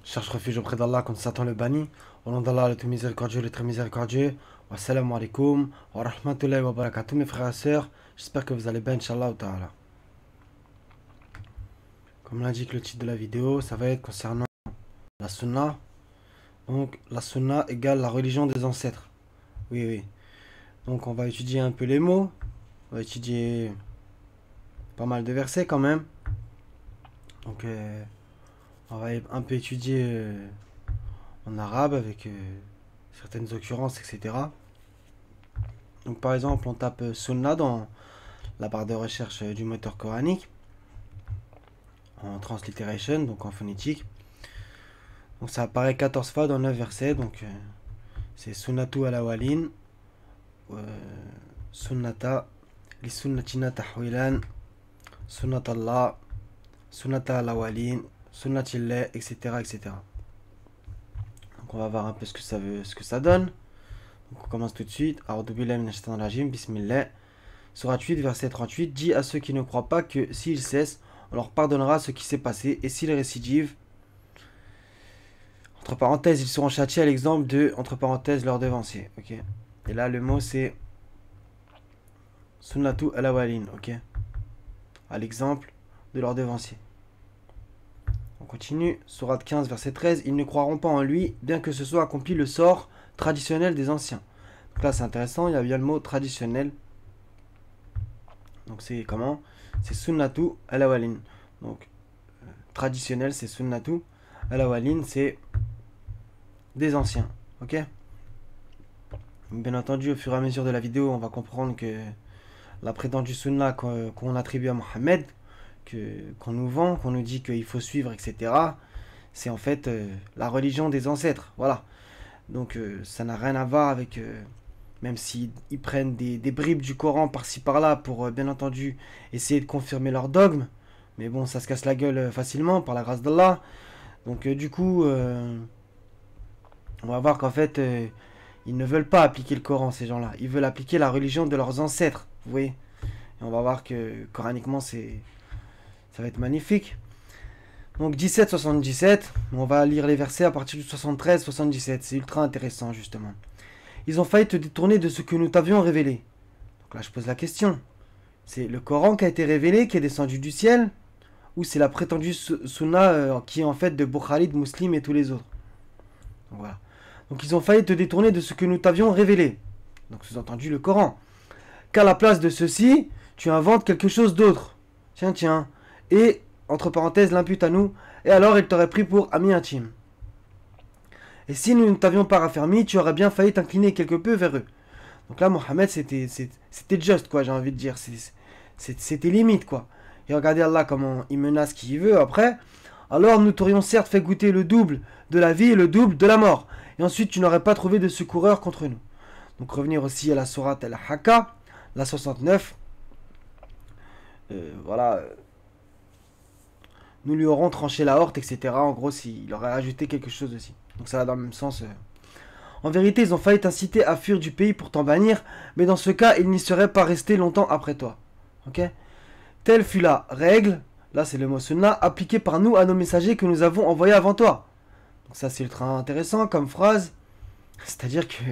Cherche refuge auprès d'Allah contre Satan le banni. Au nom d'Allah, le tout miséricordieux, le très miséricordieux. Wassalamu alaikum wa rahmatullahi wa barakatuh, mes frères et sœurs. J'espère que vous allez bien, Inch'Allah ta'ala. Comme l'indique le titre de la vidéo, ça va être concernant la sunna. Donc, la sunna égale la religion des ancêtres. Oui, oui. Donc, on va étudier un peu les mots. On va étudier pas mal de versets quand même. Donc, on va un peu étudier en arabe avec certaines occurrences, etc. Donc par exemple, on tape Sunna dans la barre de recherche du moteur coranique en transliteration, donc en phonétique. Donc ça apparaît 14 fois dans 9 versets. Donc c'est Sunnatu ala walin, Sunnata, li sunnatina tahwilan, Sunnatallah, Sunnata ala walin, Sunnatillah, etc., etc. Donc on va voir un peu ce que ça donne. Donc on commence tout de suite. A'udhu billahi minash shaitanir rajim, bismillah. Sourate 8, verset 38, dit à ceux qui ne croient pas que s'ils cessent, on leur pardonnera ce qui s'est passé, et s'ils récidivent, entre parenthèses, ils seront châtiés à l'exemple de, entre parenthèses, leurs devanciers. Ok. Et là, le mot c'est Sunnatu al-awalin, ok. À l'exemple de leurs devanciers. On continue. Sourate 15, verset 13, ils ne croiront pas en lui, bien que ce soit accompli le sort traditionnel des anciens. Donc là, c'est intéressant, il y a bien le mot traditionnel. Donc c'est comment? C'est Sunnatu al-awalin. Donc traditionnel, c'est Sunnatu al-awalin, c'est des anciens. Ok? Bien entendu, au fur et à mesure de la vidéo, on va comprendre que la prétendue sunna qu'on attribue à Mohammed, qu'on nous vend, qu'on nous dit qu'il faut suivre, etc., c'est en fait la religion des ancêtres. Voilà. Donc ça n'a rien à voir avec... même s'ils prennent des bribes du Coran par-ci par-là pour, bien entendu, essayer de confirmer leur dogme. Mais bon, ça se casse la gueule facilement, par la grâce d'Allah. Donc du coup, on va voir qu'en fait, ils ne veulent pas appliquer le Coran, ces gens-là. Ils veulent appliquer la religion de leurs ancêtres, vous voyez. Et on va voir que, coraniquement, ça va être magnifique. Donc 17-77, on va lire les versets à partir du 73-77. C'est ultra intéressant, justement. Ils ont failli te détourner de ce que nous t'avions révélé. Donc là, je pose la question. C'est le Coran qui a été révélé, qui est descendu du ciel, ou c'est la prétendue sunna qui est en fait de Bukhari, de Muslim et tous les autres. Donc voilà. Donc ils ont failli te détourner de ce que nous t'avions révélé. Donc sous-entendu le Coran. Qu'à la place de ceci, tu inventes quelque chose d'autre. Tiens, tiens. Et, entre parenthèses, l'impute à nous. Et alors il t'aurait pris pour ami intime. Et si nous ne t'avions pas raffermi, tu aurais bien failli t'incliner quelque peu vers eux. Donc là, Mohammed, c'était juste, quoi, j'ai envie de dire. C'était limite, quoi. Et regardez Allah comment il menace qui il veut après. Alors nous t'aurions certes fait goûter le double de la vie et le double de la mort. Et ensuite, tu n'aurais pas trouvé de secoureur contre nous. Donc revenir aussi à la sourate Al-Haqqa, la 69. Voilà. Nous lui aurons tranché la horte, etc. En gros, il aurait ajouté quelque chose aussi. Donc ça va dans le même sens. En vérité, ils ont failli t'inciter à fuir du pays pour t'en bannir, mais dans ce cas, ils n'y seraient pas restés longtemps après toi. Ok? Telle fut la règle, là c'est le mot sunna, appliquée par nous à nos messagers que nous avons envoyés avant toi. Donc ça c'est ultra intéressant comme phrase. C'est-à-dire que...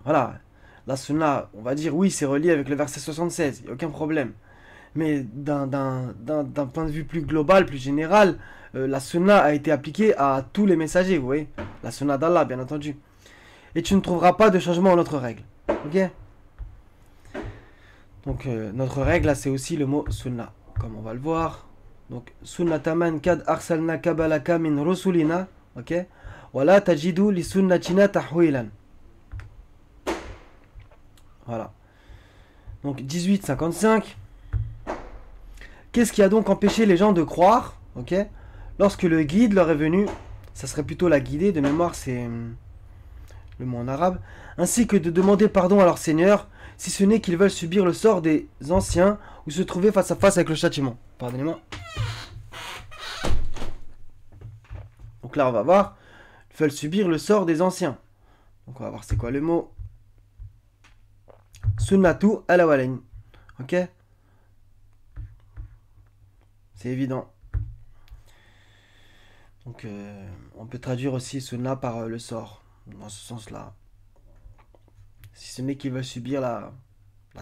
Voilà, la sunna, on va dire oui, c'est relié avec le verset 76, il n'y a aucun problème. Mais d'un point de vue plus global, plus général, la sunna a été appliquée à tous les messagers, vous voyez. La sunna d'Allah, bien entendu. Et tu ne trouveras pas de changement en notre règle. Ok? Donc notre règle, là, c'est aussi le mot sunna, comme on va le voir. Donc, sunnataman kad arsalna kabalaka min rusulina. Ok? Wala tajidu li sunnatina tahwilan. Voilà. Donc 18-55. Qu'est-ce qui a donc empêché les gens de croire, ok, lorsque le guide leur est venu, ça serait plutôt la guidée, de mémoire c'est le mot en arabe, ainsi que de demander pardon à leur Seigneur, si ce n'est qu'ils veulent subir le sort des anciens ou se trouver face à face avec le châtiment. Pardonnez-moi. Donc là on va voir, ils veulent subir le sort des anciens. Donc on va voir c'est quoi le mot. Sunnatu al-awalain. Ok? C'est évident. Donc on peut traduire aussi Sunna par le sort, dans ce sens-là. Si ce n'est qu'ils veulent subir la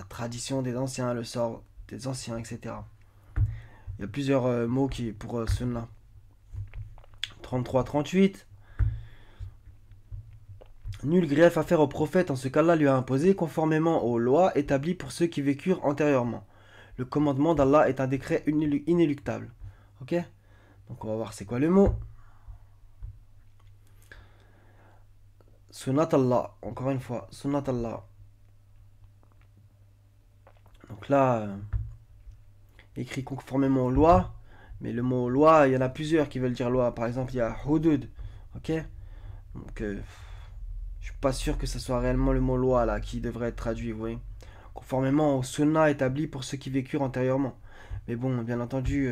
tradition des anciens, le sort des anciens, etc. Il y a plusieurs mots pour Sunna. 33-38. Nul grief à faire au prophète en ce qu'Allah lui a imposé conformément aux lois établies pour ceux qui vécurent antérieurement. Le commandement d'Allah est un décret inéluctable. Ok? Donc on va voir c'est quoi le mot. Sunnat Allah. Encore une fois. Sunnat Allah. Donc là, écrit conformément aux lois. Mais le mot loi, il y en a plusieurs qui veulent dire loi. Par exemple, il y a hudud. Ok? Donc je suis pas sûr que ce soit réellement le mot loi là qui devrait être traduit, vous voyez. Conformément au sunnah établi pour ceux qui vécurent antérieurement. Mais bon, bien entendu,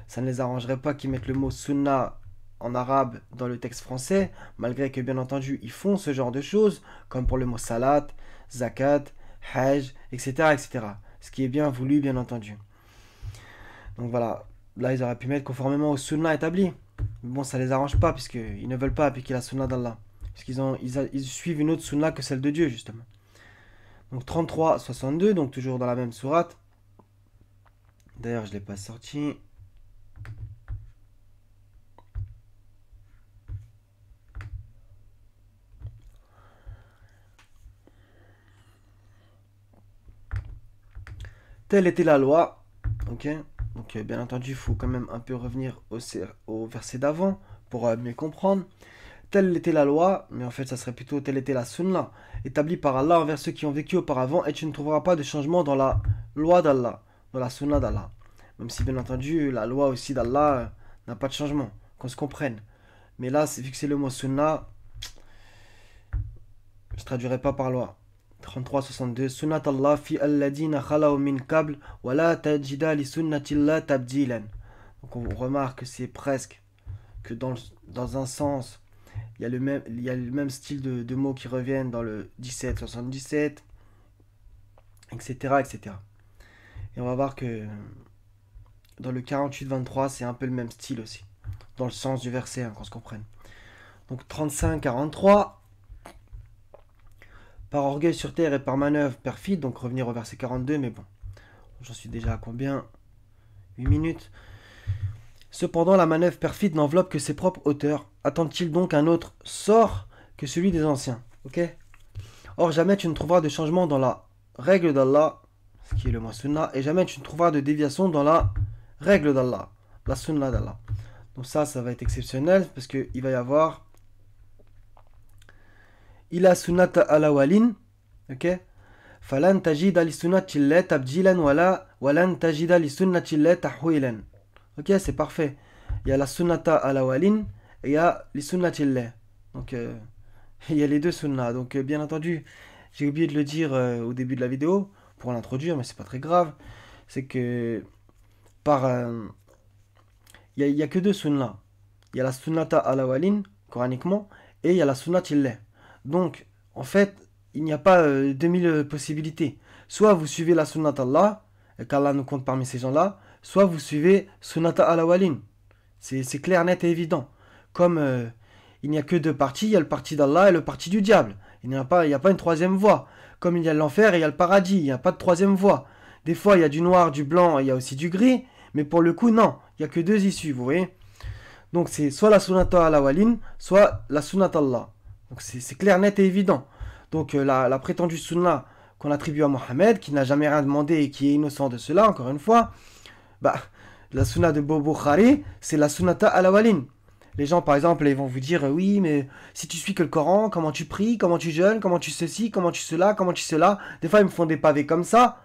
ça ne les arrangerait pas qu'ils mettent le mot sunnah en arabe dans le texte français, malgré que bien entendu ils font ce genre de choses, comme pour le mot salat, zakat, hajj, etc., etc. Ce qui est bien voulu, bien entendu. Donc voilà, là ils auraient pu mettre conformément au sunnah établi. Mais bon, ça les arrange pas, puisqu'ils ne veulent pas appliquer la sunnah d'Allah. Parce qu'ils suivent une autre sunna que celle de Dieu, justement. Donc 33-62, donc toujours dans la même sourate. D'ailleurs, je ne l'ai pas sorti. Telle était la loi. Ok. Donc bien entendu, il faut quand même un peu revenir au verset d'avant pour mieux comprendre. Telle était la loi, mais en fait ça serait plutôt telle était la sunna, établie par Allah envers ceux qui ont vécu auparavant, et tu ne trouveras pas de changement dans la loi d'Allah, dans la sunna d'Allah. Même si bien entendu la loi aussi d'Allah n'a pas de changement, qu'on se comprenne. Mais là, vu que c'est le mot sunna, je ne traduirai pas par loi. 33-62 Sunnat Allah fi alladina khalaw min qabl wa la tajida li sunnatillah tabdilan. Donc on remarque que c'est presque que dans un sens il y a le même style de mots qui reviennent dans le 17-77, etc., etc. Et on va voir que dans le 48-23, c'est un peu le même style aussi, dans le sens du verset, hein, qu'on se comprenne. Donc 35-43, par orgueil sur terre et par manœuvre perfide, donc revenir au verset 42, mais bon, j'en suis déjà à combien? 8 minutes. Cependant, la manœuvre perfide n'enveloppe que ses propres auteurs. Attendent-ils donc un autre sort que celui des anciens? Ok. Or, jamais tu ne trouveras de changement dans la règle d'Allah, ce qui est le mot sunnah, et jamais tu ne trouveras de déviation dans la règle d'Allah, la sunnah d'Allah. Donc ça va être exceptionnel, parce qu'il va y avoir ila sunnata ala walin, ok. Falan tajida li sunnatillah tabdilan walan tajida li sunnatillah tahwilan. Ok, c'est parfait. Il y a la sunnata ala walin et il y a les sunnatillah. Donc, il y a les deux sunnas. Donc, bien entendu, j'ai oublié de le dire au début de la vidéo pour l'introduire, mais c'est pas très grave. C'est que il y a que deux sunnas. Il y a la sunnata ala walin, coraniquement, et il y a la sunnatillah. Donc, en fait, il n'y a pas 2000 possibilités. Soit vous suivez la sunnata Allah, et qu'Allah nous compte parmi ces gens-là, soit vous suivez Sunnata ala walin. C'est clair, net et évident. Comme il n'y a que deux partis, il y a le parti d'Allah et le parti du diable. Il n'y a pas une troisième voie. Comme il y a l'enfer et il y a le paradis, il n'y a pas de troisième voie. Des fois, il y a du noir, du blanc, et il y a aussi du gris, mais pour le coup, non. Il n'y a que deux issues, vous voyez. Donc c'est soit la Sunnata ala walin, soit la Sunnata Allah. Donc c'est clair, net et évident. Donc la prétendue Sunna qu'on attribue à Mohammed, qui n'a jamais rien demandé et qui est innocent de cela, encore une fois, bah, la sunna de Bukhari, c'est la sunnata ala walin. Les gens, par exemple, ils vont vous dire oui, mais si tu suis que le Coran, comment tu pries, comment tu jeûnes, comment tu ceci, comment tu cela, comment tu cela. Des fois, ils me font des pavés comme ça.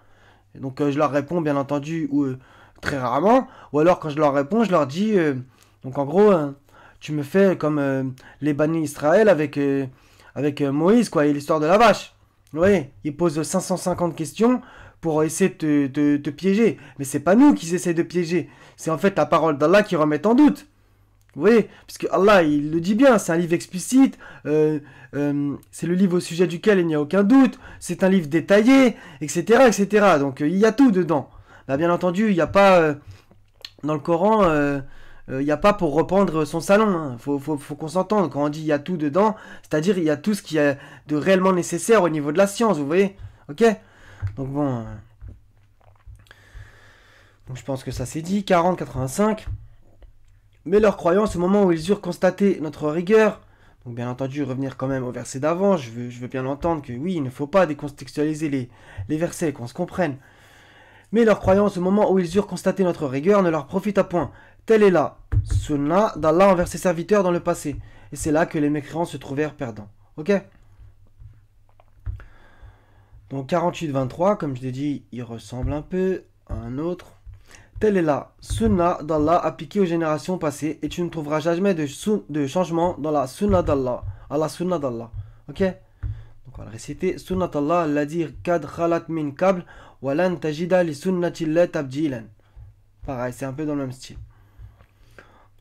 Et donc, je leur réponds, bien entendu, très rarement. Ou alors, quand je leur réponds, je leur dis donc, en gros, tu me fais comme les bannis Israël avec Moïse, quoi, et l'histoire de la vache. Vous voyez, ils posent 550 questions pour essayer de te piéger. Mais c'est pas nous qui essaient de piéger. C'est en fait la parole d'Allah qui remet en doute. Vous voyez, puisque Allah, il le dit bien, c'est un livre explicite, c'est le livre au sujet duquel il n'y a aucun doute, c'est un livre détaillé, etc., etc. Donc il y a tout dedans. Là, bien entendu, il n'y a pas dans le Coran Il n'y a pas pour reprendre son salon. Hein. Faut qu'on s'entende. Quand on dit il y a tout dedans, c'est-à-dire il y a tout ce qui est de réellement nécessaire au niveau de la science, vous voyez? Ok? Donc bon. Donc je pense que ça c'est dit. 40-85. Mais leur croyance, au moment où ils eurent constaté notre rigueur, donc bien entendu revenir quand même au verset d'avant, je veux bien entendre que oui, il ne faut pas décontextualiser les versets, qu'on se comprenne. Mais leur croyance, au moment où ils eurent constaté notre rigueur, ne leur profita point. Telle est la sunna d'Allah envers ses serviteurs dans le passé. Et c'est là que les mécréants se trouvèrent perdants. Ok? Donc 48-23, comme je l'ai dit, il ressemble un peu à un autre. Telle est la sunna d'Allah appliquée aux générations passées, et tu ne trouveras jamais de changement dans la sunna d'Allah. À la sunna d'Allah. Ok? Donc on va le réciter. Sunnat Allah, la dire kad khalat min kabl, walan tajida li sunnatillah tabdilan. Pareil, c'est un peu dans le même style.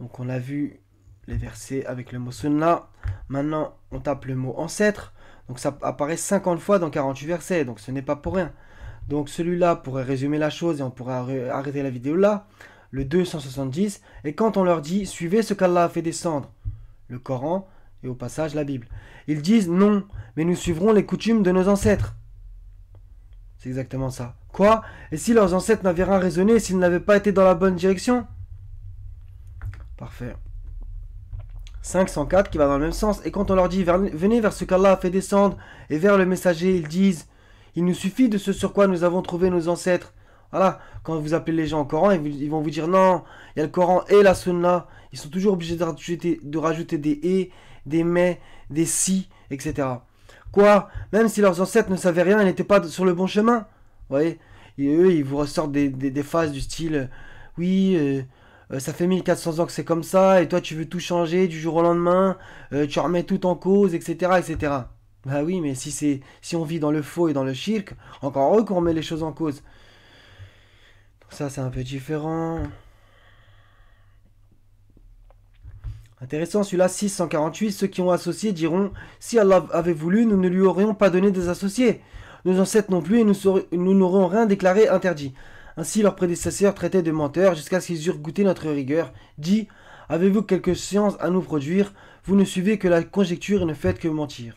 Donc on a vu les versets avec le mot sunna. Maintenant, on tape le mot ancêtre. Donc ça apparaît 50 fois dans 48 versets, donc ce n'est pas pour rien. Donc celui-là pourrait résumer la chose et on pourrait arrêter la vidéo là. Le 270. Et quand on leur dit, suivez ce qu'Allah a fait descendre, le Coran et au passage la Bible. Ils disent non, mais nous suivrons les coutumes de nos ancêtres. C'est exactement ça. Quoi? Et si leurs ancêtres n'avaient rien raisonné, s'ils n'avaient pas été dans la bonne direction? Parfait. 504 qui va dans le même sens. Et quand on leur dit venez vers ce qu'Allah a fait descendre et vers le messager, ils disent il nous suffit de ce sur quoi nous avons trouvé nos ancêtres. Voilà, quand vous appelez les gens au Coran, ils vont vous dire non, il y a le Coran et la Sunna. Ils sont toujours obligés de rajouter des et, des mais, des si, etc. Quoi? Même si leurs ancêtres ne savaient rien, ils n'étaient pas sur le bon chemin. Vous voyez? Et eux, ils vous ressortent des phases du style oui, ça fait 1400 ans que c'est comme ça, et toi tu veux tout changer du jour au lendemain, tu remets tout en cause, etc. etc. Bah oui, mais si on vit dans le faux et dans le shirk, encore heureux qu'on remet les choses en cause. Donc ça c'est un peu différent. Intéressant celui-là, 648, ceux qui ont associé diront, si Allah avait voulu, nous ne lui aurions pas donné des associés. Nos ancêtres non plus, et nous n'aurions rien déclaré interdit. Ainsi leurs prédécesseurs traitaient de menteurs jusqu'à ce qu'ils eurent goûté notre rigueur. Dit, avez-vous quelque science à nous produire? Vous ne suivez que la conjecture et ne faites que mentir.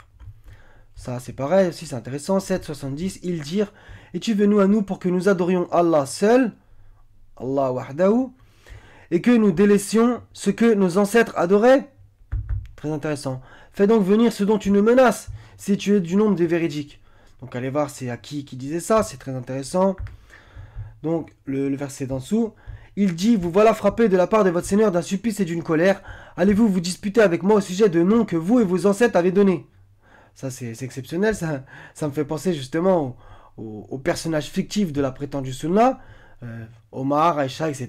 Ça c'est pareil aussi, c'est intéressant. 770, ils dirent, es-tu venu à nous pour que nous adorions Allah seul, Allah wahdahu, et que nous délaissions ce que nos ancêtres adoraient? Très intéressant. Fais donc venir ce dont tu nous menaces, si tu es du nombre des véridiques. Donc allez voir c'est à qui disait ça, c'est très intéressant. Donc le verset d'en dessous, il dit, vous voilà frappé de la part de votre Seigneur d'un supplice et d'une colère, allez-vous vous disputer avec moi au sujet de noms que vous et vos ancêtres avez donnés? Ça c'est exceptionnel, ça me fait penser justement aux personnages fictifs de la prétendue Sunna, Omar, Aïcha, etc.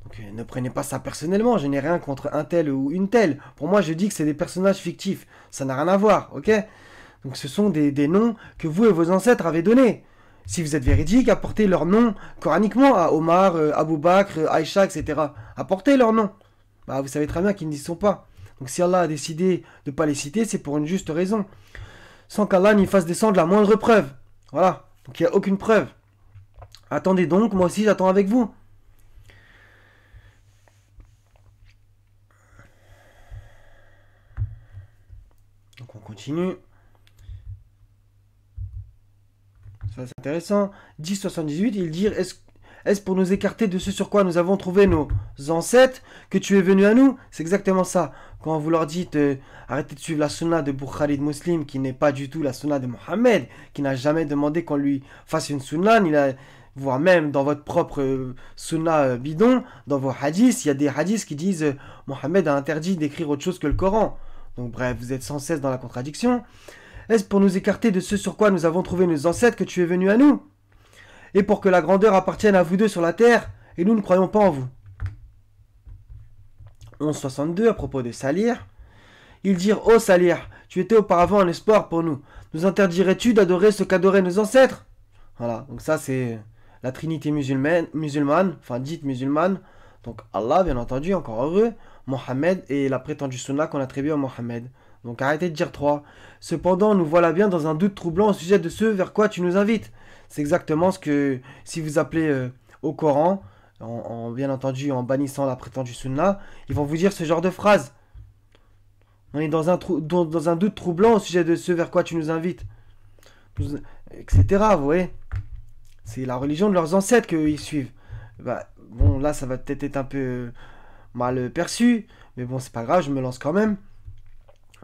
Donc ne prenez pas ça personnellement, je n'ai rien contre un tel ou une telle. Pour moi je dis que c'est des personnages fictifs, ça n'a rien à voir, ok? Donc ce sont des noms que vous et vos ancêtres avez donnés. Si vous êtes véridique, apportez leur nom coraniquement à Omar, Abou Bakr, Aïcha, etc. Apportez leur nom. Bah, vous savez très bien qu'ils n'y sont pas. Donc si Allah a décidé de ne pas les citer, c'est pour une juste raison. Sans qu'Allah n'y fasse descendre la moindre preuve. Voilà. Donc il n'y a aucune preuve. Attendez donc, moi aussi j'attends avec vous. Donc on continue. Ça c'est intéressant. 1078, ils dirent, est-ce pour nous écarter de ce sur quoi nous avons trouvé nos ancêtres que tu es venu à nous? C'est exactement ça. Quand vous leur dites arrêtez de suivre la sunna de Bukhari de Muslim, qui n'est pas du tout la sunna de Mohammed, qui n'a jamais demandé qu'on lui fasse une sunna, voire même dans votre propre sunna bidon, dans vos hadiths, il y a des hadiths qui disent Mohammed a interdit d'écrire autre chose que le Coran. Donc bref, vous êtes sans cesse dans la contradiction. Est-ce pour nous écarter de ce sur quoi nous avons trouvé nos ancêtres que tu es venu à nous? Et pour que la grandeur appartienne à vous deux sur la terre, et nous ne croyons pas en vous. 1162 à propos de Salir. Ils dirent, ô Salir, tu étais auparavant un espoir pour nous. Nous interdirais-tu d'adorer ce qu'adoraient nos ancêtres? Voilà, donc ça c'est la trinité musulmane, enfin dite musulmane. Donc Allah, bien entendu, encore heureux, Mohammed et la prétendue sunna qu'on attribue à Mohammed. Donc arrêtez de dire 3. Cependant, nous voilà bien dans un doute troublant au sujet de ce vers quoi tu nous invites. C'est exactement ce que, si vous appelez au Coran, bien entendu en bannissant la prétendue sunna, ils vont vous dire ce genre de phrase. On est dans un doute troublant au sujet de ce vers quoi tu nous invites, etc. Vous voyez, c'est la religion de leurs ancêtres qu'ils suivent. Bah, bon, là, ça va peut-être être un peu mal perçu, mais bon, c'est pas grave, je me lance quand même.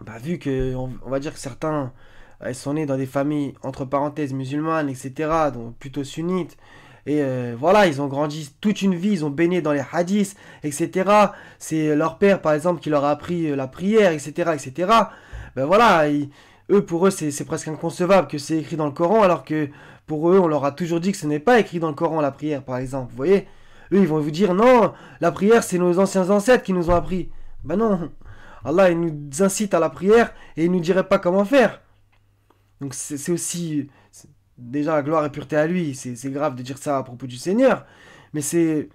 Bah, vu que, on va dire que certains, ils sont nés dans des familles, entre parenthèses, musulmanes, etc., donc plutôt sunnites, et voilà, ils ont grandi toute une vie, ils ont baigné dans les hadiths, etc. C'est leur père, par exemple, qui leur a appris la prière, etc., etc. Ben voilà, pour eux, c'est presque inconcevable que c'est écrit dans le Coran, alors que pour eux, on leur a toujours dit que ce n'est pas écrit dans le Coran, la prière, par exemple. Vous voyez, eux, ils vont vous dire, non, la prière, c'est nos anciens ancêtres qui nous ont appris. Ben non, Allah, il nous incite à la prière et il nous dirait pas comment faire. Donc c'est aussi, déjà, la gloire et pureté à lui, c'est grave de dire ça à propos du Seigneur. Mais c'est,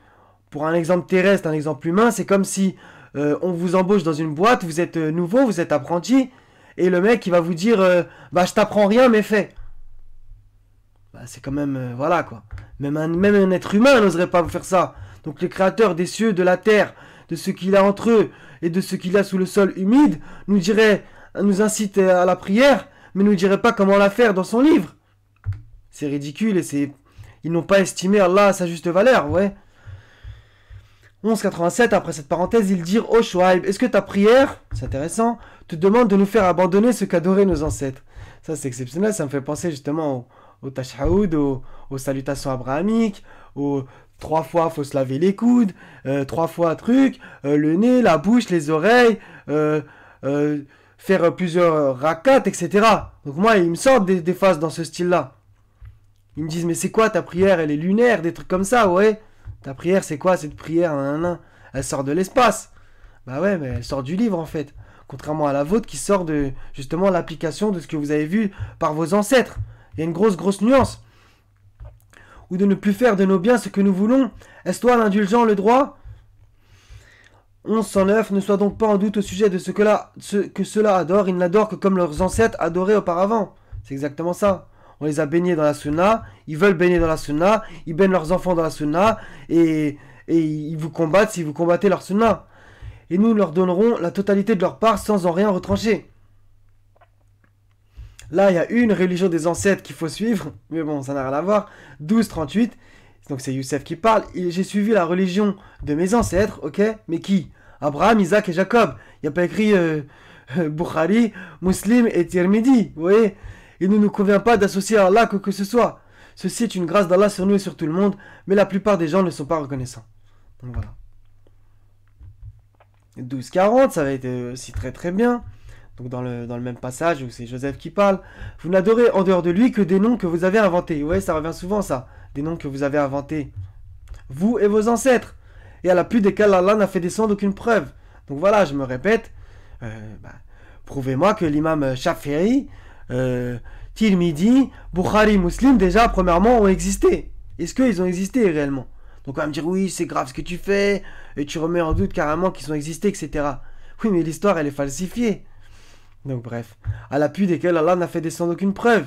pour un exemple terrestre, un exemple humain, c'est comme si on vous embauche dans une boîte, vous êtes nouveau, vous êtes apprenti, et le mec, il va vous dire, bah je t'apprends rien, mais fais. Bah, c'est quand même, voilà quoi. Même un être humain n'oserait pas vous faire ça. Donc le créateur des cieux, de la terre, de ce qu'il a entre eux, et de ce qu'il a sous le sol humide, nous incite à la prière, mais nous dirait pas comment la faire dans son livre. C'est ridicule et ils n'ont pas estimé Allah à sa juste valeur, ouais. 1187, après cette parenthèse, ils dirent ô Chouaib, est-ce que ta prière, c'est intéressant, te demande de nous faire abandonner ce qu'adoraient nos ancêtres? Ça, c'est exceptionnel, ça me fait penser justement au Tashahhud, aux salutations abrahamiques, aux 3 fois faut se laver les coudes, 3 fois truc, le nez, la bouche, les oreilles, faire plusieurs rakats, etc. Donc moi, ils me sortent des phases dans ce style-là. Ils me disent, mais c'est quoi ta prière? Elle est lunaire, des trucs comme ça, ouais. Ta prière, c'est quoi cette prière? Elle sort de l'espace. Bah ouais, mais elle sort du livre en fait. Contrairement à la vôtre qui sort de justement l'application de ce que vous avez vu par vos ancêtres. Il y a une grosse nuance. Ou de ne plus faire de nos biens ce que nous voulons. Est-ce toi l'indulgent, le droit? 1109, ne sois donc pas en doute au sujet de ce que ceux-là adorent. Ils n'adorent que comme leurs ancêtres adoraient auparavant. C'est exactement ça. On les a baignés dans la sunna, ils veulent baigner dans la sunna, ils baignent leurs enfants dans la sunna, et ils vous combattent si vous combattez leur sunna. Et nous leur donnerons la totalité de leur part sans en rien retrancher. Là, il y a une religion des ancêtres qu'il faut suivre, mais bon, ça n'a rien à voir. 1238, donc c'est Youssef qui parle. J'ai suivi la religion de mes ancêtres, ok? Mais qui? Abraham, Isaac et Jacob. Il n'y a pas écrit Bukhari, Muslim et Tirmidhi, vous voyez? Il ne nous convient pas d'associer à Allah que ce soit. Ceci est une grâce d'Allah sur nous et sur tout le monde, mais la plupart des gens ne sont pas reconnaissants. Donc voilà. 1240, ça va être aussi très bien. Donc dans le même passage où c'est Joseph qui parle. Vous n'adorez en dehors de lui que des noms que vous avez inventés. Vous voyez, ça revient souvent ça. Des noms que vous avez inventés. Vous et vos ancêtres. Et à la pluie desquels Allah n'a fait descendre aucune preuve. Donc voilà, je me répète. Prouvez-moi que l'imam Shafi'i... Tirmidhi, Bukhari, Muslim, déjà, premièrement, ont existé. Est-ce qu'ils ont existé réellement? Donc, on va me dire, oui, c'est grave ce que tu fais, et tu remets en doute carrément qu'ils ont existé, etc. Oui, mais l'histoire, elle est falsifiée. Donc, bref, à l'appui desquels Allah n'a fait descendre aucune preuve.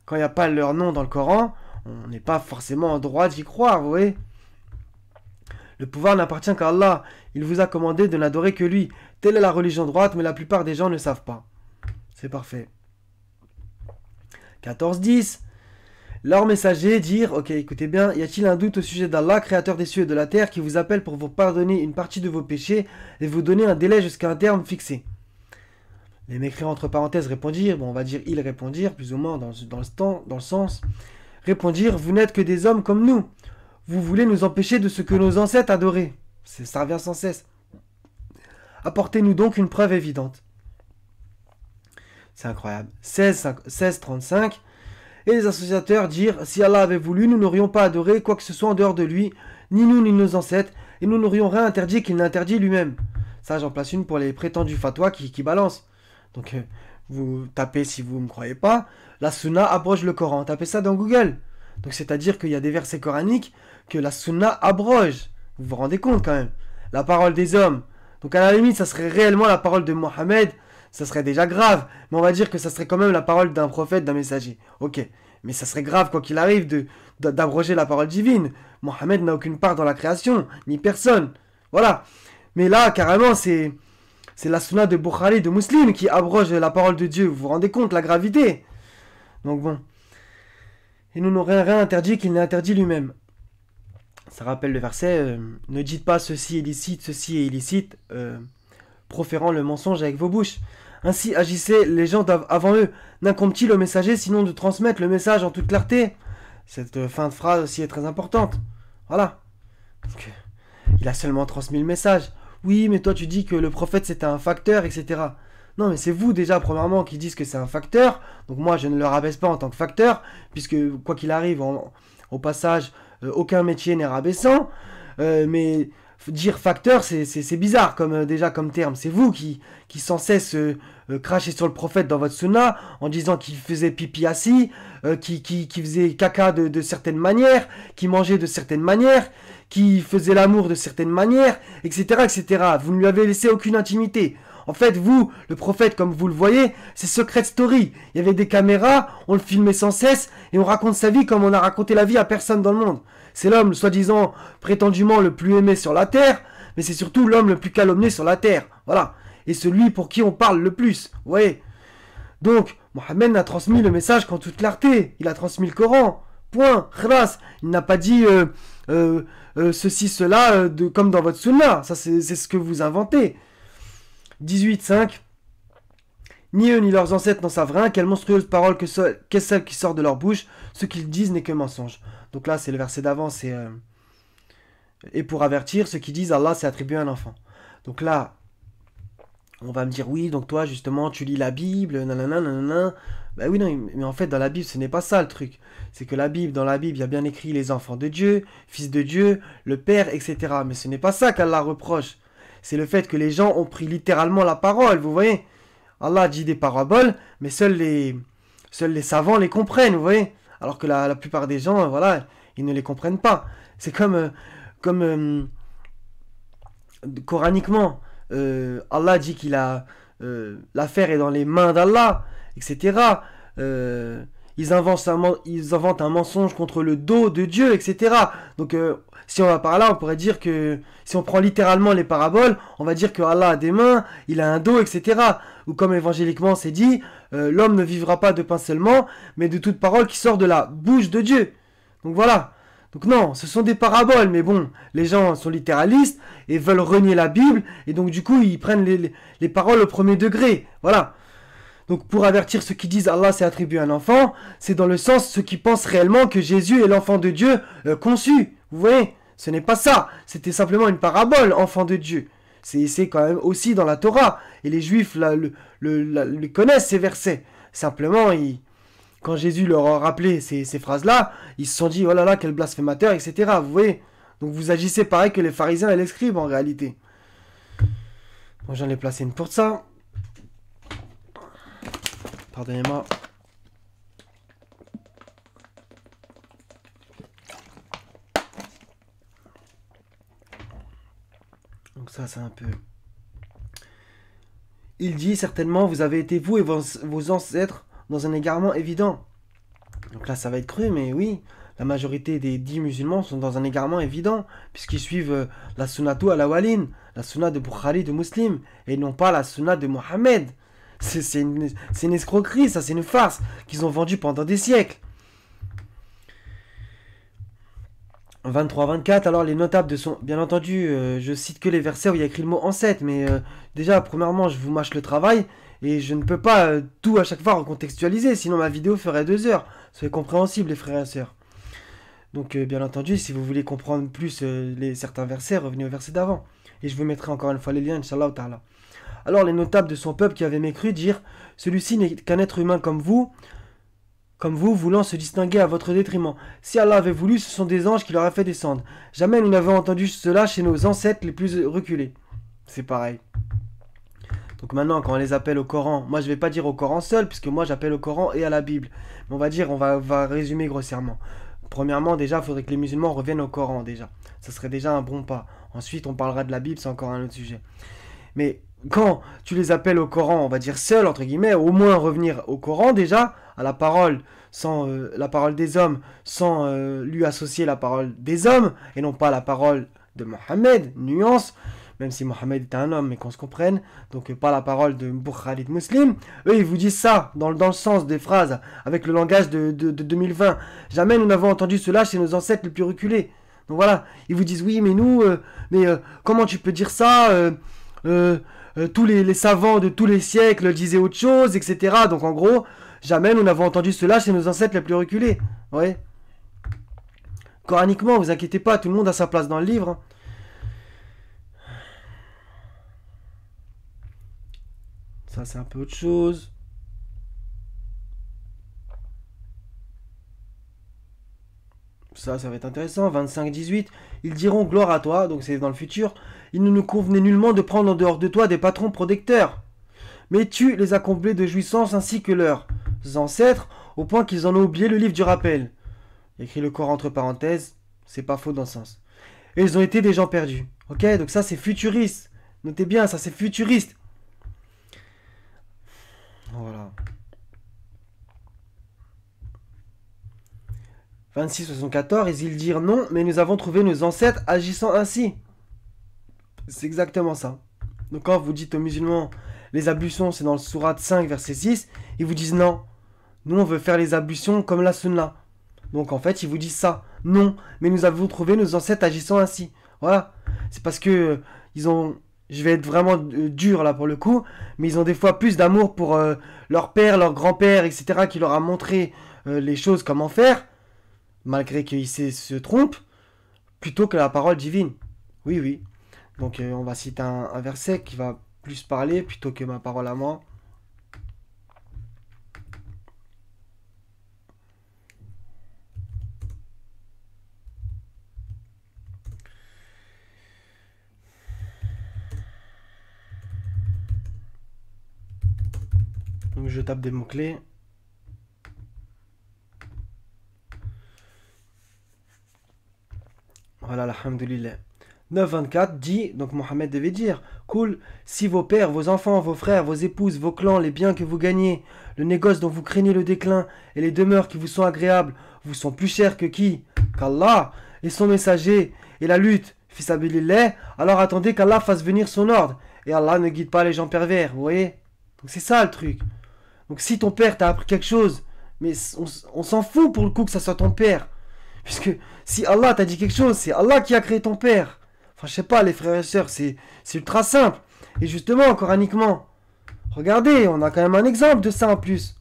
Quand il n'y a pas leur nom dans le Coran, on n'est pas forcément en droit d'y croire, vous voyez. Le pouvoir n'appartient qu'à Allah. Il vous a commandé de n'adorer que lui. Telle est la religion droite, mais la plupart des gens ne savent pas. C'est parfait. 14-10. Leurs messagers dirent, ok, écoutez bien, y a-t-il un doute au sujet d'Allah, créateur des cieux et de la terre, qui vous appelle pour vous pardonner une partie de vos péchés et vous donner un délai jusqu'à un terme fixé? Les mécréants entre parenthèses répondirent, bon on va dire ils répondirent, plus ou moins dans le sens, répondirent, vous n'êtes que des hommes comme nous. Vous voulez nous empêcher de ce que nos ancêtres adoraient. Ça revient sans cesse. Apportez-nous donc une preuve évidente. C'est incroyable. 16-35. Et les associateurs dirent, si Allah avait voulu, nous n'aurions pas adoré quoi que ce soit en dehors de lui, ni nous ni nos ancêtres, et nous n'aurions rien interdit qu'il n'interdit lui-même. Ça, j'en place une pour les prétendus fatwas qui balancent. Donc, vous tapez si vous ne me croyez pas, la sunna abroge le Coran. Tapez ça dans Google. Donc, c'est-à-dire qu'il y a des versets coraniques que la sunna abroge. Vous vous rendez compte quand même. La parole des hommes. Donc, à la limite, ça serait réellement la parole de Mohammed. Ça serait déjà grave, mais on va dire que ça serait quand même la parole d'un prophète, d'un messager. Ok, Mais ça serait grave, quoi qu'il arrive, d'abroger la parole divine. Mohammed n'a aucune part dans la création, ni personne. Voilà. Mais là, carrément, c'est la sunna de Bukhari, de Muslim, qui abroge la parole de Dieu. Vous vous rendez compte, la gravité? Donc bon. Et nous n'aurions rien interdit qu'il n'ait interdit lui-même. Ça rappelle le verset, ne dites pas ceci est illicite, proférant le mensonge avec vos bouches. Ainsi agissaient les gens avant eux. N'incombe-t-il au messager sinon de transmettre le message en toute clarté? Cette fin de phrase aussi est très importante. Voilà. Donc, il a seulement transmis le message. Oui, mais toi tu dis que le prophète c'était un facteur, etc. Non, mais c'est vous déjà, premièrement, qui disent que c'est un facteur. Donc moi, je ne le rabaisse pas en tant que facteur, puisque quoi qu'il arrive, au passage, aucun métier n'est rabaissant. Mais dire facteur, c'est bizarre déjà comme terme. C'est vous qui sans cesse crachez sur le prophète dans votre sunna en disant qu'il faisait pipi assis, qui faisait caca de certaines manières, qui mangeait de certaines manières, qui faisait l'amour de certaines manières, etc., etc. Vous ne lui avez laissé aucune intimité. En fait, vous, le prophète, comme vous le voyez, c'est Secret Story. Il y avait des caméras, on le filmait sans cesse, et on raconte sa vie comme on a raconté la vie à personne dans le monde. C'est l'homme, soi-disant, prétendument le plus aimé sur la terre, mais c'est surtout l'homme le plus calomnié sur la terre. Voilà. Et celui pour qui on parle le plus. Vous voyez. Donc, Mohammed a transmis le message qu'en toute clarté. Il a transmis le Coran. Point. Khlas. Il n'a pas dit ceci, cela, comme dans votre sunna. Ça, c'est ce que vous inventez. 18.5. Ni eux ni leurs ancêtres n'en savent rien, quelle monstrueuse parole qu'est celle qui sort de leur bouche, ce qu'ils disent n'est que mensonge. Donc là, c'est le verset d'avant, c'est et pour avertir ceux qui disent Allah s'est attribué un enfant. Donc là, on va me dire oui, donc toi justement tu lis la Bible, nanana, nanana. Bah oui, non, mais en fait dans la Bible ce n'est pas ça le truc. C'est que dans la Bible il y a bien écrit les enfants de Dieu, fils de Dieu, le Père, etc. Mais ce n'est pas ça qu'Allah reproche. C'est le fait que les gens ont pris littéralement la parole, vous voyez. Allah dit des paraboles, mais seuls les savants les comprennent, vous voyez. Alors que la plupart des gens, voilà, ils ne les comprennent pas. C'est comme coraniquement, Allah dit qu'il a l'affaire est dans les mains d'Allah, etc. Ils inventent un mensonge contre le dos de Dieu, etc. Donc si on va par là, on pourrait dire que si on prend littéralement les paraboles, on va dire que Allah a des mains, il a un dos, etc. Ou comme évangéliquement c'est dit, l'homme ne vivra pas de pain seulement, mais de toute parole qui sort de la bouche de Dieu. Donc voilà. Donc non, ce sont des paraboles, mais bon, les gens sont littéralistes et veulent renier la Bible, et donc du coup ils prennent les paroles au premier degré. Voilà. Donc pour avertir ceux qui disent Allah s'est attribué un enfant, c'est dans le sens ceux qui pensent réellement que Jésus est l'enfant de Dieu conçu. Vous voyez, ce n'est pas ça. C'était simplement une parabole, enfant de Dieu. C'est quand même aussi dans la Torah. Et les Juifs le connaissent ces versets. Simplement, quand Jésus leur a rappelé ces phrases-là, ils se sont dit, oh là là, quel blasphémateur, etc. Vous voyez. Donc vous agissez pareil que les pharisiens et les scribes en réalité. Bon, j'en ai placé une pour ça. Pardonnez-moi. Donc ça, c'est un peu... Il dit, certainement, vous avez été, vous et vos ancêtres, dans un égarement évident. Donc là, ça va être cru, mais oui, la majorité des 10 musulmans sont dans un égarement évident, puisqu'ils suivent la sunnatu al-awwalin, la sunna de Bukhari, de Muslim, et non pas la sunna de Mohammed. C'est une escroquerie, ça, c'est une farce qu'ils ont vendue pendant des siècles. 23-24, alors les notables de son... Bien entendu, je cite que les versets où il y a écrit le mot ancêtre, mais déjà, premièrement, je vous mâche le travail, et je ne peux pas tout à chaque fois recontextualiser, sinon ma vidéo ferait 2 heures. Soyez compréhensibles, les frères et sœurs. Donc, bien entendu, si vous voulez comprendre plus certains versets, revenez au verset d'avant. Et je vous mettrai encore une fois les liens, Inch'Allah ta'ala. Alors les notables de son peuple qui avaient mécru dirent, celui-ci n'est qu'un être humain comme vous, voulant se distinguer à votre détriment. Si Allah avait voulu, ce sont des anges qui l'auraient fait descendre. Jamais nous n'avons entendu cela chez nos ancêtres les plus reculés. C'est pareil. Donc maintenant, quand on les appelle au Coran, moi je vais pas dire au Coran seul, puisque moi j'appelle au Coran et à la Bible. Mais on va résumer grossièrement. Premièrement, déjà, il faudrait que les musulmans reviennent au Coran, déjà. Ça serait déjà un bon pas. Ensuite, on parlera de la Bible, c'est encore un autre sujet. Mais quand tu les appelles au Coran, on va dire seul, entre guillemets, au moins revenir au Coran déjà, à la parole sans la parole des hommes, sans lui associer la parole des hommes, et non pas la parole de Mohammed, nuance, même si Mohammed était un homme, mais qu'on se comprenne, donc pas la parole de Bukhari de Muslim. Eux, ils vous disent ça, dans le sens des phrases, avec le langage de 2020. Jamais nous n'avons entendu cela chez nos ancêtres les plus reculés. Donc voilà, ils vous disent, oui, mais nous, comment tu peux dire ça tous les savants de tous les siècles disaient autre chose, etc. Donc en gros, jamais nous n'avons entendu cela chez nos ancêtres les plus reculés. Ouais. Coraniquement, vous inquiétez pas, tout le monde a sa place dans le livre. Hein. Ça, c'est un peu autre chose. Ça va être intéressant. 25-18. Ils diront gloire à toi, donc c'est dans le futur. Il ne nous convenait nullement de prendre en dehors de toi des patrons protecteurs. Mais tu les as comblés de jouissance ainsi que leurs ancêtres, au point qu'ils en ont oublié le livre du rappel. Il y a écrit le Coran entre parenthèses, c'est pas faux dans ce sens. Et ils ont été des gens perdus. Ok, donc ça c'est futuriste. Notez bien, ça c'est futuriste. Voilà. 26-74, ils dirent non, mais nous avons trouvé nos ancêtres agissant ainsi. C'est exactement ça. Donc quand vous dites aux musulmans, les ablutions c'est dans le sourate 5 verset 6, ils vous disent non. Nous on veut faire les ablutions comme la sunna. Donc en fait ils vous disent ça. Non, mais nous avons trouvé nos ancêtres agissant ainsi. Voilà. C'est parce que ils ont... Je vais être vraiment dur là pour le coup, mais ils ont des fois plus d'amour pour leur père, leur grand-père, etc. qui leur a montré les choses comment faire, malgré qu'ils se trompent, plutôt que la parole divine. Oui, oui. Donc on va citer un verset qui va plus parler plutôt que ma parole à moi. Donc je tape des mots-clés. Voilà, alhamdoulilah. 9-24 dit, donc Mohammed devait dire, cool, si vos pères, vos enfants, vos frères, vos épouses, vos clans, les biens que vous gagnez, le négoce dont vous craignez le déclin, et les demeures qui vous sont agréables, vous sont plus chers que qui? Qu'Allah et son messager, et la lutte, fils abilillah, alors attendez qu'Allah fasse venir son ordre, et Allah ne guide pas les gens pervers, vous voyez? Donc c'est ça le truc. Donc si ton père t'a appris quelque chose, mais on s'en fout pour le coup que ça soit ton père. Puisque si Allah t'a dit quelque chose, c'est Allah qui a créé ton père. Enfin, je sais pas, les frères et sœurs, c'est ultra simple. Et justement, coraniquement, regardez, on a quand même un exemple de ça en plus.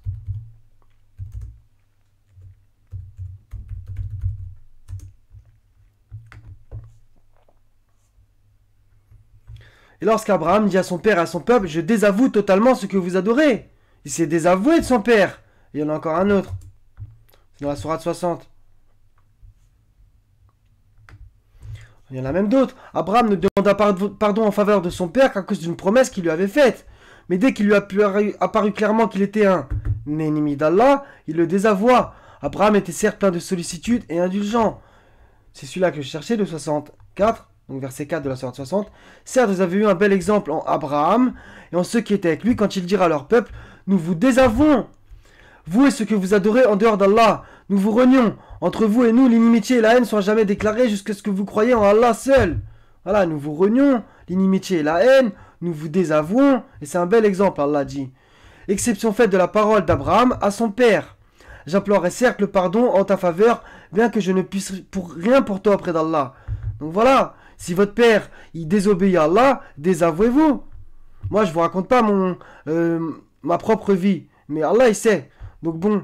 Et lorsqu'Abraham dit à son père et à son peuple, je désavoue totalement ce que vous adorez. Il s'est désavoué de son père. Et il y en a encore un autre. C'est dans la sourate 60. Il y en a même d'autres. Abraham ne demanda pardon en faveur de son père qu'à cause d'une promesse qu'il lui avait faite. Mais dès qu'il lui a apparu clairement qu'il était un ennemi d'Allah, il le désavoua. Abraham était certes plein de sollicitude et indulgent. C'est celui-là que je cherchais, de 64, donc verset 4 de la sourate 60. Certes, vous avez eu un bel exemple en Abraham et en ceux qui étaient avec lui quand il dira à leur peuple, nous vous désavouons. Vous et ceux que vous adorez en dehors d'Allah, nous vous renions. Entre vous et nous, l'inimitié et la haine sont jamais déclarées jusqu'à ce que vous croyez en Allah seul. Voilà, nous vous renions, l'inimitié et la haine, nous vous désavouons. Et c'est un bel exemple, Allah dit. Exception faite de la parole d'Abraham à son père. J'implorerai certes le pardon en ta faveur, bien que je ne puisse pour rien pour toi auprès d'Allah. Donc voilà, si votre père, il désobéit à Allah, désavouez-vous. Moi, je vous raconte pas ma propre vie, mais Allah, il sait. Donc bon,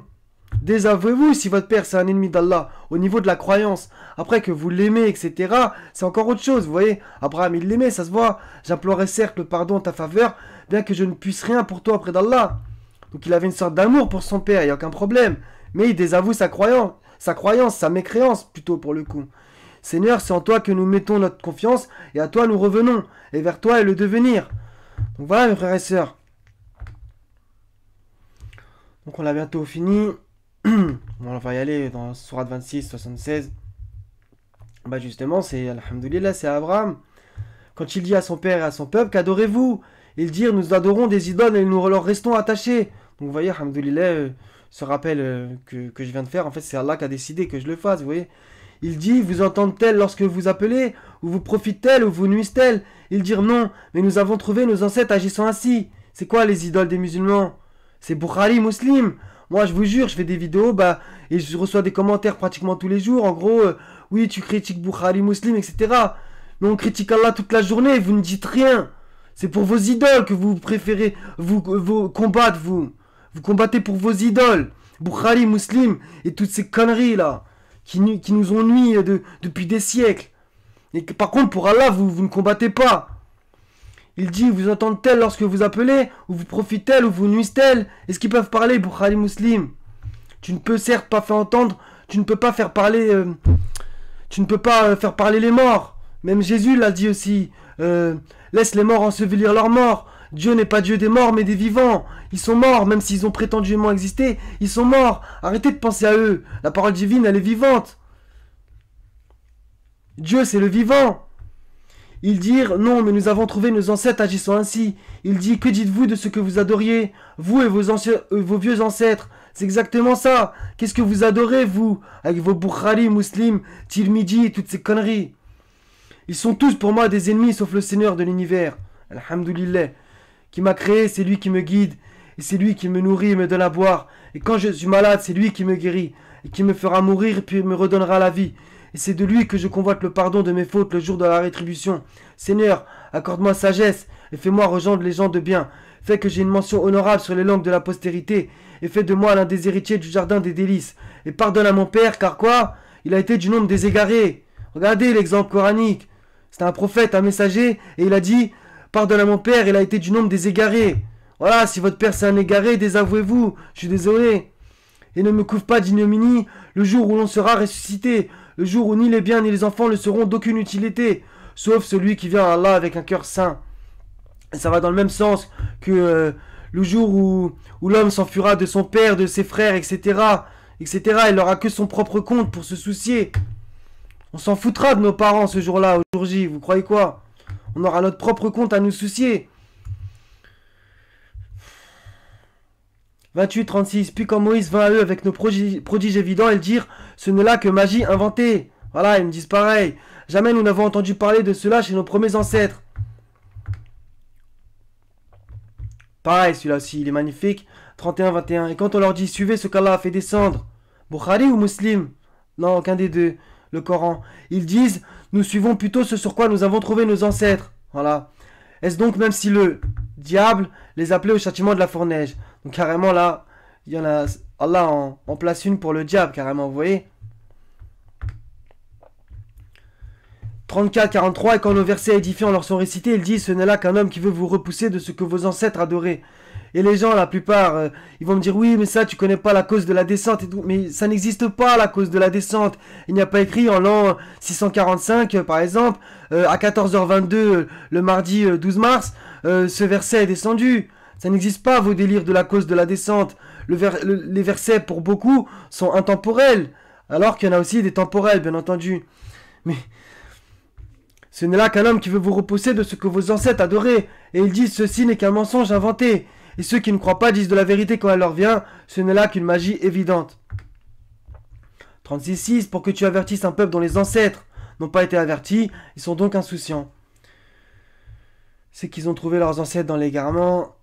désavouez-vous si votre père c'est un ennemi d'Allah au niveau de la croyance. Après que vous l'aimez, etc., c'est encore autre chose, vous voyez. Abraham, il l'aimait, ça se voit. J'implorerai certes le pardon en ta faveur, bien que je ne puisse rien pour toi auprès d'Allah. Donc il avait une sorte d'amour pour son père, il n'y a aucun problème. Mais il désavoue sa croyance, sa mécréance plutôt pour le coup. Seigneur, c'est en toi que nous mettons notre confiance, et à toi nous revenons, et vers toi est le devenir. Donc voilà mes frères et sœurs. Donc on a bientôt fini. On va y aller dans Sourate 26, 76. Bah justement, c'est Alhamdulillah, c'est Abraham. Quand il dit à son père et à son peuple, qu'adorez-vous? Ils dirent, nous adorons des idoles et nous leur restons attachés. Donc vous voyez, Alhamdulillah, ce rappel que je viens de faire, en fait, c'est Allah qui a décidé que je le fasse, vous voyez. Il dit, vous entendent-elles lorsque vous appelez, ou vous profitent-elles, ou vous nuisent-elles? Ils dirent non, mais nous avons trouvé nos ancêtres agissant ainsi. C'est quoi les idoles des musulmans? C'est Bukhari, Muslim. Moi, je vous jure, je fais des vidéos, et je reçois des commentaires pratiquement tous les jours. En gros, oui, tu critiques Bukhari, Muslim, etc. Mais on critique Allah toute la journée, vous ne dites rien. C'est pour vos idoles que vous préférez vous combattre, vous. Vous combattez pour vos idoles. Bukhari, Muslim, et toutes ces conneries là, qui nous ont nui depuis des siècles. Et par contre, pour Allah, vous ne combattez pas. Il dit, vous entendent-elles lorsque vous appelez, ou vous profitez-elles, ou vous nuisent-elles? Est-ce qu'ils peuvent parler, Bukhari, Muslim? Tu ne peux certes pas faire entendre, tu ne peux pas faire parler, faire parler les morts. Même Jésus l'a dit aussi. Laisse les morts ensevelir leurs morts. Dieu n'est pas Dieu des morts, mais des vivants. Ils sont morts, même s'ils ont prétendument existé. Ils sont morts. Arrêtez de penser à eux. La parole divine, elle est vivante. Dieu, c'est le vivant. Ils dirent, non, mais nous avons trouvé nos ancêtres agissant ainsi. Il dit, que dites-vous de ce que vous adoriez, vous et vos vieux ancêtres? C'est exactement ça. Qu'est-ce que vous adorez, vous, avec vos Bukhari, Muslim, Tirmidhi, toutes ces conneries? Ils sont tous pour moi des ennemis, sauf le Seigneur de l'univers. Alhamdoulilah. Qui m'a créé, c'est lui qui me guide. Et c'est lui qui me nourrit et me donne à boire. Et quand je suis malade, c'est lui qui me guérit. Et qui me fera mourir, puis me redonnera la vie. Et c'est de lui que je convoite le pardon de mes fautes le jour de la rétribution. Seigneur, accorde-moi sagesse, et fais-moi rejoindre les gens de bien. Fais que j'ai une mention honorable sur les langues de la postérité. Et fais de moi l'un des héritiers du jardin des délices. Et pardonne à mon père, car quoi? Il a été du nombre des égarés. Regardez l'exemple coranique. C'était un prophète, un messager, et il a dit, pardonne à mon père, il a été du nombre des égarés. Voilà, si votre père c'est un égaré, désavouez-vous, je suis désolé. Et ne me couvre pas d'ignominie le jour où l'on sera ressuscité, le jour où ni les biens ni les enfants ne seront d'aucune utilité, sauf celui qui vient à Allah avec un cœur saint. Et ça va dans le même sens que le jour où l'homme s'enfuira de son père, de ses frères, etc., etc., il n'aura que son propre compte pour se soucier. On s'en foutra de nos parents ce jour-là, au jour J, vous croyez quoi? On aura notre propre compte à nous soucier. 28-36. Puis quand Moïse vint à eux avec nos prodiges évidents, ils dirent, ce n'est là que magie inventée. Voilà, ils me disent pareil. Jamais nous n'avons entendu parler de cela chez nos premiers ancêtres. Pareil, celui-là aussi, il est magnifique. 31-21. Et quand on leur dit, suivez ce qu'Allah a fait descendre, Bukhari ou Muslim? Non, aucun des deux. Le Coran. Ils disent, nous suivons plutôt ce sur quoi nous avons trouvé nos ancêtres. Voilà. Est-ce donc même si le diable les appelait au châtiment de la fournaise? Donc carrément là, il y en a, Allah en place une pour le diable, carrément, vous voyez. 34-43. Et quand nos versets édifiants leur sont récités, ils disent, ce n'est là qu'un homme qui veut vous repousser de ce que vos ancêtres adoraient. Et les gens, la plupart, ils vont me dire, oui, mais ça, tu connais pas la cause de la descente et tout. Mais ça n'existe pas, la cause de la descente. Il n'y a pas écrit en l'an 645, par exemple, à 14h22, le mardi 12 mars, ce verset est descendu. Ça n'existe pas, vos délires de la cause de la descente. Les versets, pour beaucoup, sont intemporels. Alors qu'il y en a aussi des temporels, bien entendu. Mais ce n'est là qu'un homme qui veut vous repousser de ce que vos ancêtres adoraient. Et ils disent, ceci n'est qu'un mensonge inventé. Et ceux qui ne croient pas disent de la vérité quand elle leur vient, ce n'est là qu'une magie évidente. 36-6. Pour que tu avertisses un peuple dont les ancêtres n'ont pas été avertis, ils sont donc insouciants. C'est qu'ils ont trouvé leurs ancêtres dans l'égarement.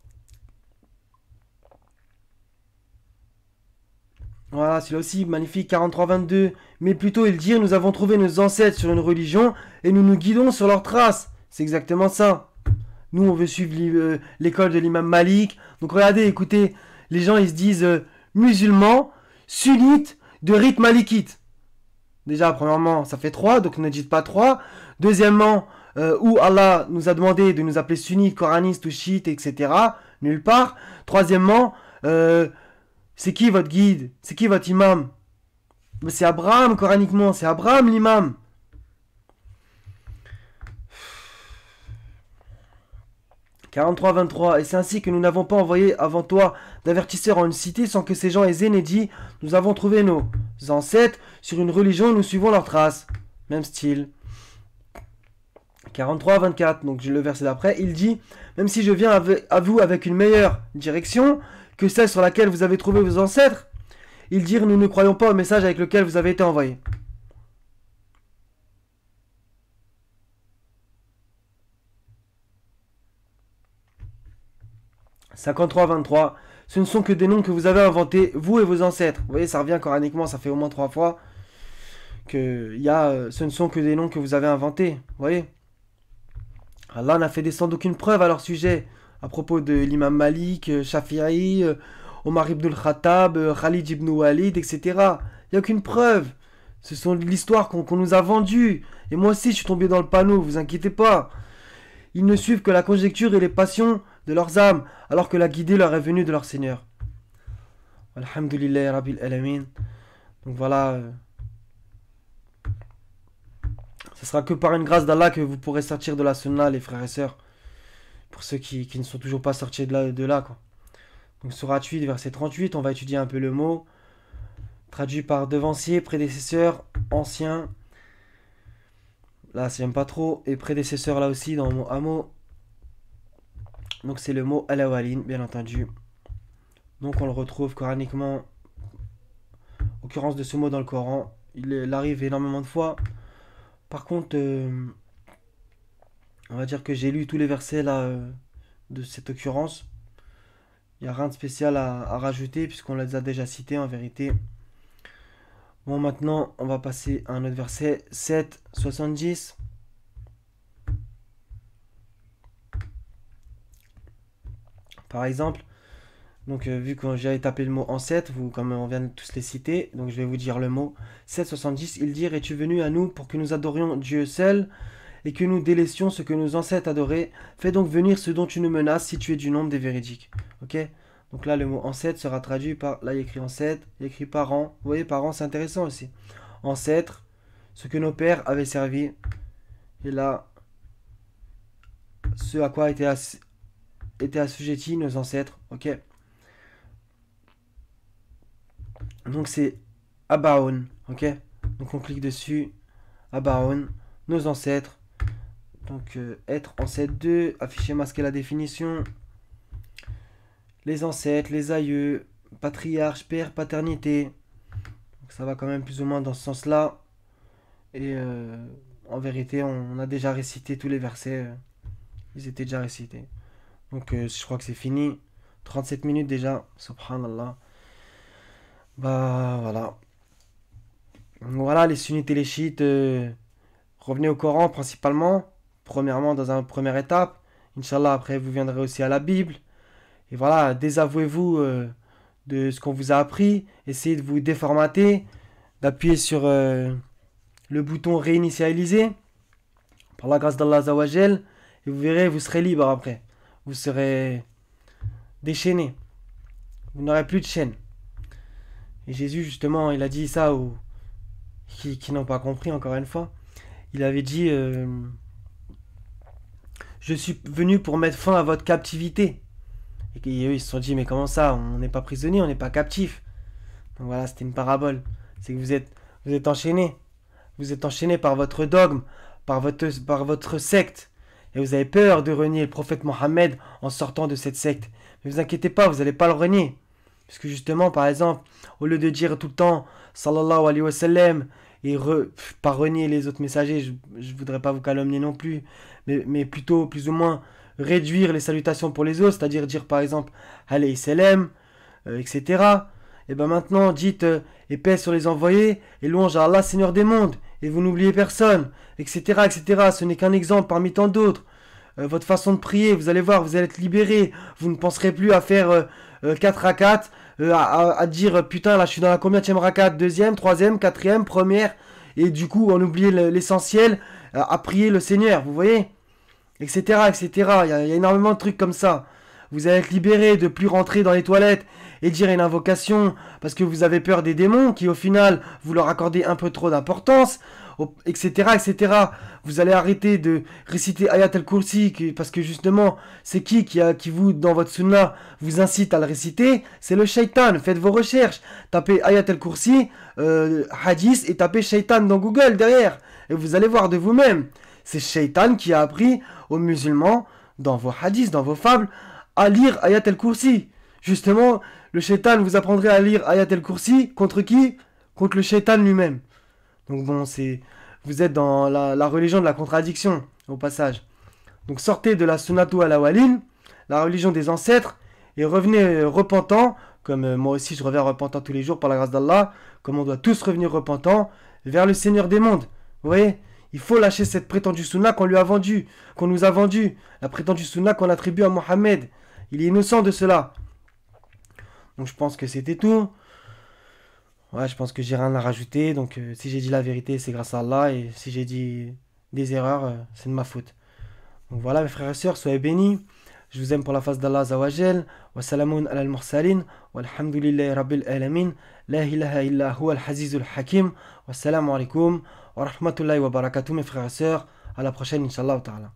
Voilà, celui-là aussi, magnifique, 43-22. Mais plutôt, ils dirent, nous avons trouvé nos ancêtres sur une religion et nous nous guidons sur leurs traces. C'est exactement ça. Nous, on veut suivre l'école de l'imam Malik. Donc regardez, écoutez, les gens, ils se disent musulmans, sunnites, de rite malikite. Déjà, premièrement, ça fait 3, donc ne dites pas 3. Deuxièmement, où Allah nous a demandé de nous appeler sunnites, coranistes ou chiites, etc. Nulle part. Troisièmement, c'est qui votre guide? C'est qui votre imam? C'est Abraham, coraniquement, c'est Abraham l'imam. 43-23. Et c'est ainsi que nous n'avons pas envoyé avant toi d'avertisseurs en une cité sans que ces gens aient zéné dit, nous avons trouvé nos ancêtres sur une religion, nous suivons leurs traces. Même style. 43-24. Donc le verset d'après, il dit, même si je viens à vous avec une meilleure direction que celle sur laquelle vous avez trouvé vos ancêtres, Ils dirent, nous ne croyons pas au message avec lequel vous avez été envoyés. « 53-23. Ce ne sont que des noms que vous avez inventés, vous et vos ancêtres. » Vous voyez, ça revient coraniquement, ça fait au moins 3 fois que ce ne sont que des noms que vous avez inventés. Vous voyez, Allah n'a fait descendre aucune preuve à leur sujet. À propos de l'imam Malik, Shafi'i, Omar ibn al-Khattab, Khalid ibn Walid, etc. Il n'y a aucune preuve. Ce sont l'histoire qu'on nous a vendue. Et moi aussi, je suis tombé dans le panneau, vous inquiétez pas. Ils ne suivent que la conjecture et les passions de leurs âmes, alors que la guidée leur est venue de leur Seigneur. Alhamdulillah Rabbil Alamin. Donc voilà. Ce sera que par une grâce d'Allah que vous pourrez sortir de la sunna, les frères et sœurs. Pour ceux qui ne sont toujours pas sortis de là, quoi. Donc sourate 8, verset 38, on va étudier un peu le mot. Traduit par devancier, prédécesseur, ancien. Là, j'aime pas trop. Et prédécesseur là aussi dans le mot amo. Donc c'est le mot al-awalin, bien entendu. Donc on le retrouve coraniquement. Occurrence de ce mot dans le Coran. Il arrive énormément de fois. Par contre, on va dire que j'ai lu tous les versets là de cette occurrence. Il n'y a rien de spécial à rajouter puisqu'on les a déjà cités en vérité. Bon, maintenant, on va passer à un autre verset. 7, 70. Par exemple, donc vu que j'ai tapé le mot en 7, comme on vient de tous les citer, donc je vais vous dire le mot. 7, 70, ils dirent, es-tu venu à nous pour que nous adorions Dieu seul et que nous délaissions ce que nos ancêtres adoraient? Fais donc venir ce dont tu nous menaces si tu es du nombre des véridiques. Ok? Donc là, le mot ancêtre sera traduit par, là il y a écrit ancêtre, il y a écrit parents. Vous voyez, parents, c'est intéressant aussi. Ancêtre, ce que nos pères avaient servi. Et là, ce à quoi étaient assujettis nos ancêtres. Ok? Donc c'est Abaon. Ok? Donc on clique dessus. Abaon, nos ancêtres. Donc être ancêtre 2, afficher masquer la définition. Les ancêtres, les aïeux, patriarche, père, paternité. Donc ça va quand même plus ou moins dans ce sens-là. Et en vérité, on a déjà récité tous les versets. Ils étaient déjà récités. Donc je crois que c'est fini. 37 minutes déjà. Subhanallah. Bah voilà. Donc, voilà, les sunnites et les chiites. Revenez au Coran principalement. Premièrement, dans une première étape. Inch'Allah, après vous viendrez aussi à la Bible. Et voilà, désavouez-vous de ce qu'on vous a appris. Essayez de vous déformater. D'appuyer sur le bouton réinitialiser. Par la grâce d'Allah Azawajel. Et vous verrez, vous serez libre après. Vous serez déchaîné. Vous n'aurez plus de chaîne. Et Jésus, justement, il a dit ça aux qui n'ont pas compris, encore une fois. Il avait dit je suis venu pour mettre fin à votre captivité. Et eux, ils se sont dit, mais comment ça? On n'est pas prisonnier, on n'est pas captif. Donc voilà, c'était une parabole. C'est que vous êtes enchaînés. Vous êtes enchaînés par votre dogme, par votre secte. Et vous avez peur de renier le prophète Mohammed en sortant de cette secte. Mais vous inquiétez pas, vous n'allez pas le renier. Parce que justement, par exemple, au lieu de dire tout le temps sallallahu alayhi wa sallam et pas renier les autres messagers, je ne voudrais pas vous calomnier non plus, mais plutôt plus ou moins réduire les salutations pour les autres, c'est-à-dire dire par exemple alayhi salam, etc. Et ben maintenant, dites et paix sur les envoyés et louange à Allah, Seigneur des mondes, et vous n'oubliez personne, etc., etc. Ce n'est qu'un exemple parmi tant d'autres. Votre façon de prier, vous allez voir, vous allez être libéré. Vous ne penserez plus à faire 4 rakats, à dire putain là je suis dans la combienième rakat, deuxième, troisième, quatrième, première, et du coup on oublie l'essentiel, à prier le Seigneur, vous voyez, etc., etc. Il y a énormément de trucs comme ça. Vous allez être libéré de plus rentrer dans les toilettes et dire une invocation parce que vous avez peur des démons qui au final vous leur accordez un peu trop d'importance, etc., etc. Vous allez arrêter de réciter Ayat al-Kursi parce que justement c'est qui vous dans votre sunna vous incite à le réciter, c'est le shaitan. Faites vos recherches, tapez Ayat al-Kursi, hadith et tapez shaitan dans Google derrière et vous allez voir de vous-même. C'est shaitan qui a appris aux musulmans dans vos hadiths, dans vos fables à lire Ayat al-Kursi. Justement, le shaitan vous apprendrait à lire Ayat el-Kursi contre qui? Contre le shaitan lui-même. Donc bon, vous êtes dans la religion de la contradiction, au passage. Donc sortez de la sunnatu al-awwalin, la religion des ancêtres, et revenez repentant, comme moi aussi je reviens repentant tous les jours par la grâce d'Allah, comme on doit tous revenir repentants, vers le Seigneur des mondes. Vous voyez? Il faut lâcher cette prétendue sunna qu'on lui a vendue, qu'on nous a vendue, la prétendue sunna qu'on attribue à Mohammed. Il est innocent de cela. Donc je pense que c'était tout. Ouais, je pense que j'ai rien à rajouter. Donc si j'ai dit la vérité, c'est grâce à Allah. Et si j'ai dit des erreurs, c'est de ma faute. Donc voilà mes frères et sœurs, soyez bénis. Je vous aime pour la face d'Allah Azawajal. Wa salamun ala al-mursalin. Walhamdulillahi rabbil alamin. La ilaha illa huwa al-hazizul hakim. Wassalamu alaikum wa rahmatullahi wa barakatuh mes frères et sœurs. À la prochaine, Inch'Allah ta'ala.